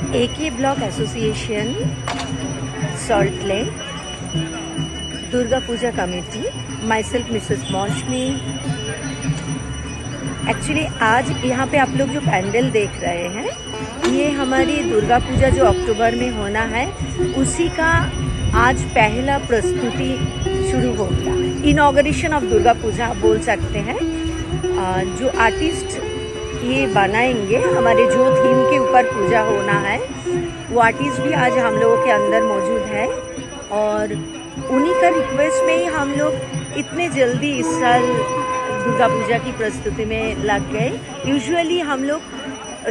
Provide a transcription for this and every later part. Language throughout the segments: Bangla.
AK Block Association, Salt Lake, Durga Puja Committee, myself Mrs. Maushmi। Actually आज यहाँ पे आप लोग जो पैंडल देख रहे हैं, ये हमारी दुर्गा पूजा जो अक्टूबर में होना है उसी का आज पहला प्रस्तुति शुरू हो गया। इनॉग्रेशन ऑफ दुर्गा पूजा आप बोल सकते हैं। जो आर्टिस्ट ये बनाएंगे, हमारे जो थीम के ऊपर पूजा होना है, वो आर्टिस्ट भी आज हम लोगों के अंदर मौजूद है और उन्हीं का रिक्वेस्ट में ही हम लोग इतने जल्दी इस साल दुर्गा पूजा की प्रस्तुति में लग गए। यूजुअली हम लोग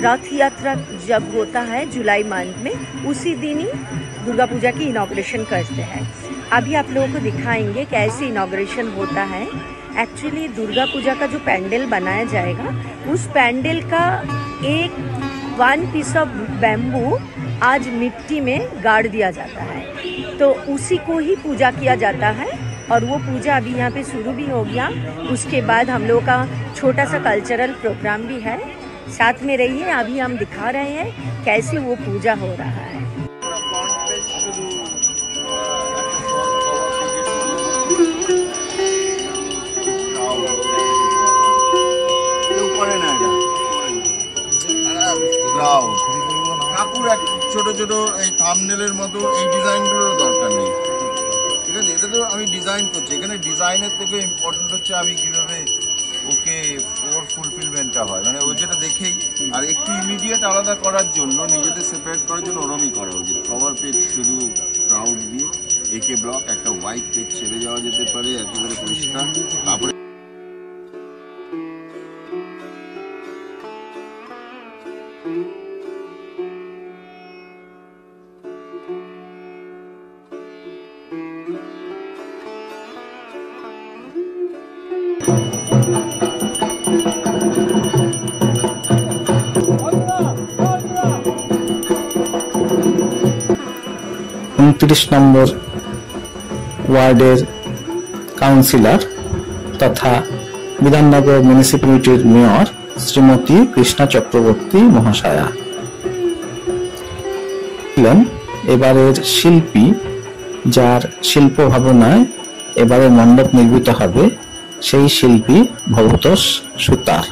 रथ यात्रा जब होता है जुलाई मंथ में, उसी दिन ही दुर्गा पूजा की इनॉग्रेशन करते हैं। अभी आप लोगों को दिखाएंगे कैसे इनॉग्रेशन होता है। एक्चुअली दुर्गा पूजा का जो पैंडल बनाया जाएगा, उस पैंडल का वन पीस ऑफ बैम्बू आज मिट्टी में गाड़ दिया जाता है, तो उसी को ही पूजा किया जाता है और वो पूजा अभी यहाँ पे शुरू भी हो गया। उसके बाद हम लोगों का छोटा सा कल्चरल प्रोग्राम भी है। साथ में रहिए, अभी हम दिखा रहे हैं कैसे वो पूजा हो रहा है। কাপড় ছোট ছোট এই থাম্বনেলের মতো এই ডিজাইনগুলোর দরকার নেই, ঠিক আছে? এটা তো আমি ডিজাইন করছি, এখানে ডিজাইনের থেকে ইম্পর্টেন্ট হচ্ছে আমি কিভাবে ওকে ওর ফুলফিলমেন্টটা হয়, মানে ও যেটা দেখেই। আর একটু ইমিডিয়েট আলাদা করার জন্য, নিজেদের সেপারেট করার জন্য ওরমই করা উচিত। কভার পেজ শুধু ক্রাউড দিয়ে AK ব্লক, একটা হোয়াইট পেজ ছেড়ে যাওয়া যেতে পারে একেবারে পরিষ্কার। তারপরে 29 নম্বর ওয়ার্ডের কাউন্সিলর তথা বিধাননগর মিউনিসিপ্যালিটির মেয়র শ্রীমতী কৃষ্ণা চক্রবর্তী মহাশয়া ছিলেন এবারের শিল্পী, যার শিল্প ভাবনায় এবারে মণ্ডপ নির্মিত হবে সেই শিল্পী ভবতোষ সুতার।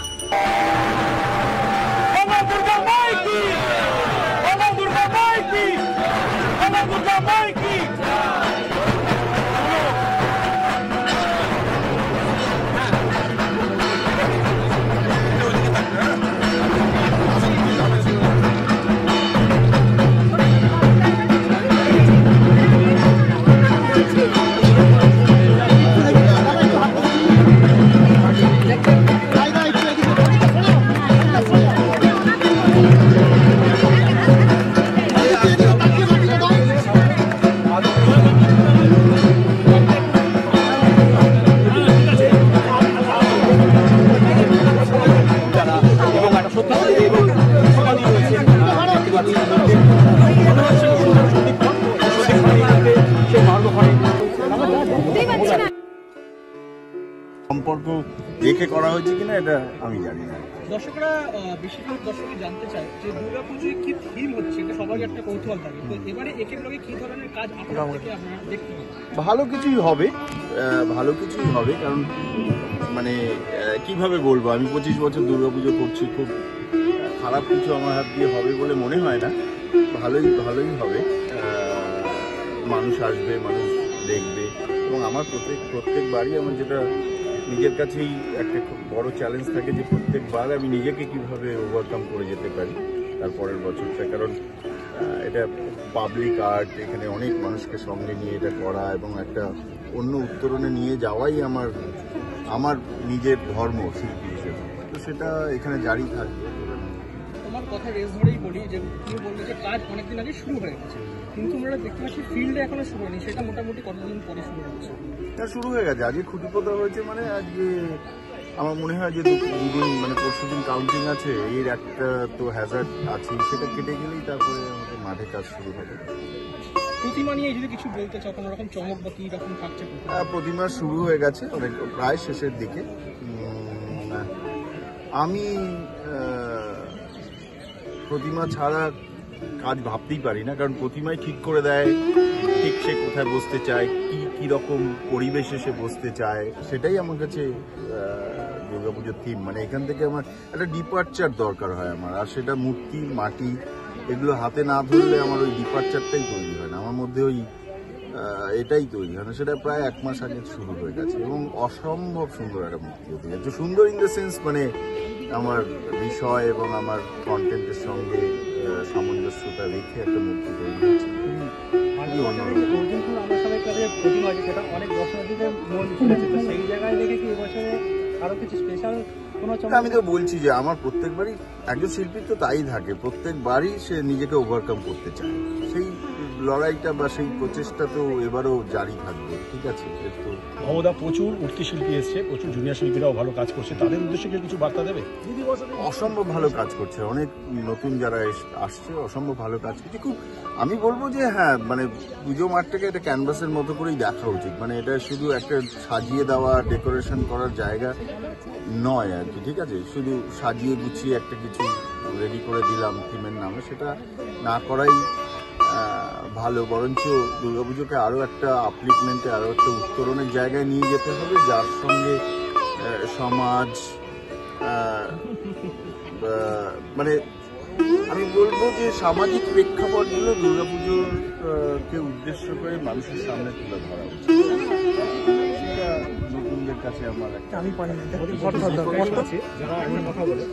সম্পর্ক দেখে করা হয়েছে কিনা এটা আমি জানি না। দর্শকরা বেশিরভাগ দর্শকই জানতে চায় যে দুর্গাপুজোয় কি থিম হচ্ছে, এটা সবারই একটা কৌতূহল থাকে। তো এবারে AK ব্লকে কি ধরনের কাজ আপনারা দেখতে পাবেন? ভালো কিছুই হবে, ভালো কিছুই হবে। কারণ মানে কিভাবে বলবো, আমি 25 বছর দুর্গাপুজো করছি, খুব খারাপ কিছু আমার হাত দিয়ে হবে বলে মনে হয় না। ভালোই হবে। মানুষ আসবে, মানুষ দেখবে এবং আমার প্রত্যেকবারই আমার যেটা নিজের কাছেই একটা খুব বড় চ্যালেঞ্জ থাকে যে প্রত্যেকবার আমি নিজেকে কিভাবে ওভারকাম করে যেতে পারি তারপরের বছরটা। কারণ এটা পাবলিক আর্ট, এখানে অনেক মানুষকে সঙ্গে নিয়ে এটা করা এবং একটা অন্য উত্তরণে নিয়ে যাওয়াই আমার নিজের ধর্ম শিল্পী হিসেবে। তো সেটা এখানে জারি থাকবে। তোমার কথা রেস ধরেই বলি যে তুমি বললে যে কাজ অনেকদিন আগে শুরু হয়ে গেছে, কিন্তু আমরা দেখতে পাচ্ছি ফিল্ডে এখনো শুরু হয়নি। সেটা মোটামুটি কতদিন পরে শুরু হচ্ছে? এটা শুরু হয়ে গেছে। আজকে খুঁটি পোতা হয়েছে, মানে আজকে আমার মনে হয় যে দুদিন মানে পরশুদিন কাউন্টিং আছে। এর একটা তো হ্যাজার্ড আছে, সেটা কেটে গেলেই তারপরে আমাদের মাঠে কাজ শুরু হবে। প্রতিমা নিয়ে যদি কিছু বলতে চাও, কোনো রকম চমক বা কি রকম থাকছে? প্রতিমা শুরু হয়ে গেছে, অনেক প্রায় শেষের দিকে। আমি প্রতিমা ছাড়া কাজ ভাবতেই পারি না, কারণ প্রতিমাই ঠিক করে দেয় ঠিক সে কোথায় বসতে চায়, কি রকম পরিবেশে সে বসতে চায়, সেটাই আমার কাছে দুর্গাপুজোর থিম। মানে এখান থেকে আমার একটা ডিপার্চার দরকার হয় আমার, আর সেটা মূর্তি মাটি এগুলো হাতে না ধরলে আমার ওই ডিপার্চারটাই তৈরি হয় না, আমার মধ্যে ওই এটাই তৈরি হয় না। সেটা প্রায় 1 মাস আগে শুরু হয়ে গেছে এবং অসম্ভব সুন্দর একটা মূর্তি হতে গেছে। সুন্দর ইন দ্য সেন্স মানে আমার বিষয় এবং আমার কন্টেন্টের সঙ্গে সামঞ্জস্যতা রেখে একটা মূর্তি তৈরি হচ্ছে। সেটা অনেক দর্শনার্থীদের মন ছুঁয়েছে, তো সেই জায়গায় দেখে কি এবছরে আরো কিছু স্পেশাল কোনো আমি তো বলছি যে আমার প্রত্যেকবারই একজন শিল্পীর তো তাই থাকে, প্রত্যেকবারই সে নিজেকে ওভারকাম করতে চায়, সেই লড়াইটা বা সেই প্রচেষ্টা তো এবারও জারি থাকবে। ঠিক আছে, তো মমতা প্রচুর উঠতি শিল্পী এসছে, প্রচুর জুনিয়র শিল্পীরাও ভালো কাজ করছে, তাদের উদ্দেশ্যে কিছু বার্তা দেবে? অসম্ভব ভালো কাজ করছে, অনেক নতুন যারা আসছে অসম্ভব ভালো কাজ করছে। খুব আমি বলবো যে হ্যাঁ, মানে পুজো মাঠটাকে একটা ক্যানভাসের মতো করেই দেখা উচিত। মানে এটা শুধু একটা সাজিয়ে দেওয়া ডেকোরেশন করার জায়গা নয় আর কি। ঠিক আছে, শুধু সাজিয়ে গুছিয়ে একটা কিছু রেডি করে দিলাম থিমের নামে, সেটা না করাই ভালো। বরঞ্চ দুর্গাপুজোকে আরও একটা আপলিফমেন্টে, আরও একটা উত্তরণের জায়গায় নিয়ে যেতে হবে, যার সঙ্গে সমাজ মানে আমি বলবো যে সামাজিক প্রেক্ষাপটগুলো দুর্গাপুজোকে উদ্দেশ্য করে মানুষের সামনে তুলে ধরা উচিত। সেটা নতুনদের কাছে আমার একটা আমি পারি যারা একটা কথা বলে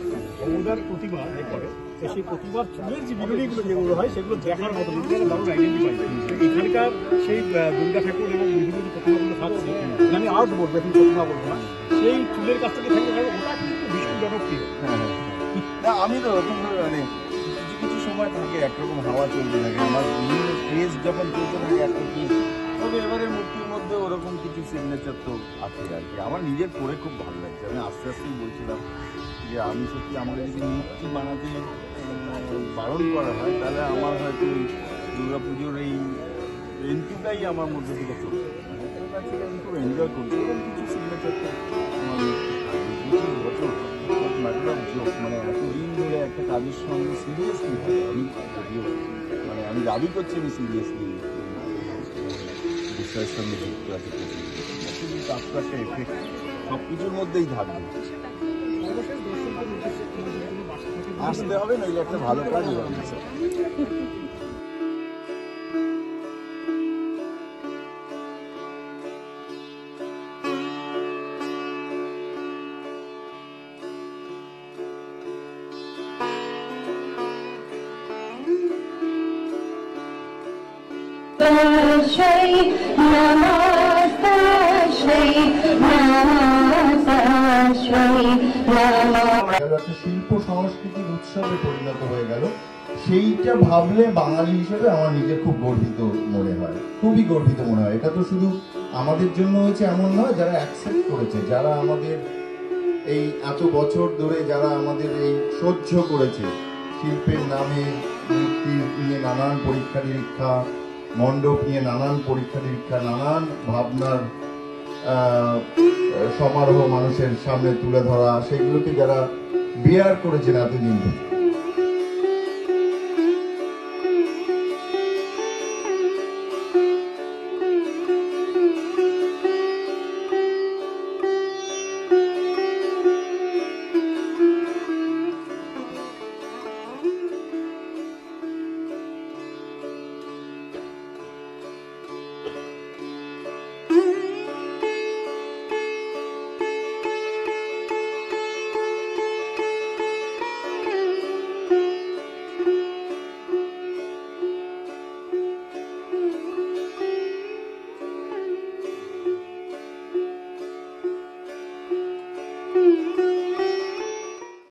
মমতার প্রতিভা করে, তো সেই প্রতিভার চুলের যে বিরোধীগুলো যেগুলো হয় সেগুলো দেখার মতো দারুণ আইডেন্টিফাই। এখানকার সেই দুর্গা ঠাকুর এবং বিভিন্ন যে প্রতিমাগুলো থাকছে, আমি আর্ট বলবো, এখন প্রতিমা বলবো না, সেই চুলের কাছ থেকে থাকতে পারে, ওটা কিন্তু ভীষণ জনপ্রিয়। না, আমি তো ওরকম মানে কিছু কিছু সময় থাকে একরকম হাওয়া চলতে থাকে, আমার বিভিন্ন ফেজ যখন চলতে থাকে একরকম। তবে এবারে মূর্তির মধ্যে ওরকম কিছু সিগনেচার তো আছে আর কি। আমার নিজের করে খুব ভালো লাগছে। আমি আস্তে আস্তেই বলছিলাম যে আমি সত্যি আমাকে যদি মূর্তি বানাতে বারণ করা হয়, তাহলে আমার হয়তো দুর্গাপুজোর এই এন্ট্রিটাই আমার মধ্যে থেকে চলছে। আমি খুব এনজয় করছি এবং কিছু সিগনেচার তো আমার 25 বছর মানে এতদিন ধরে একটা কাজের সঙ্গে সিরিয়াসলি হয়। আমি যদিও মানে আমি দাবি করছি আমি সিরিয়াসলি বিষয়ের সঙ্গে যুক্ত আছে, কিন্তু আপনার একটা এফেক্ট সব কিছুর মধ্যেই থাকবে। আসতে হবে, নইলে একটা ভালো কাজ হবে। একটা শিল্প সংস্কৃতির উৎসবে পরিণত হয়ে গেল, সেইটা ভাবলে বাঙালি হিসেবে আমার নিজের খুব গর্বিত মনে হয়, খুবই গর্বিত মনে হয়। এটা তো শুধু আমাদের জন্য হয়েছে এমন নয়, যারা অ্যাকসেপ্ট করেছে, যারা আমাদের এই এত বছর ধরে যারা আমাদের এই সহ্য করেছে, শিল্পের নামে মূর্তি নিয়ে নানান পরীক্ষা নিরীক্ষা, মণ্ডপ নিয়ে নানান পরীক্ষা নিরীক্ষা, নানান ভাবনার সমারোহ মানুষের সামনে তুলে ধরা, সেগুলোকে যারা বিয়ার করেছেন এতদিন।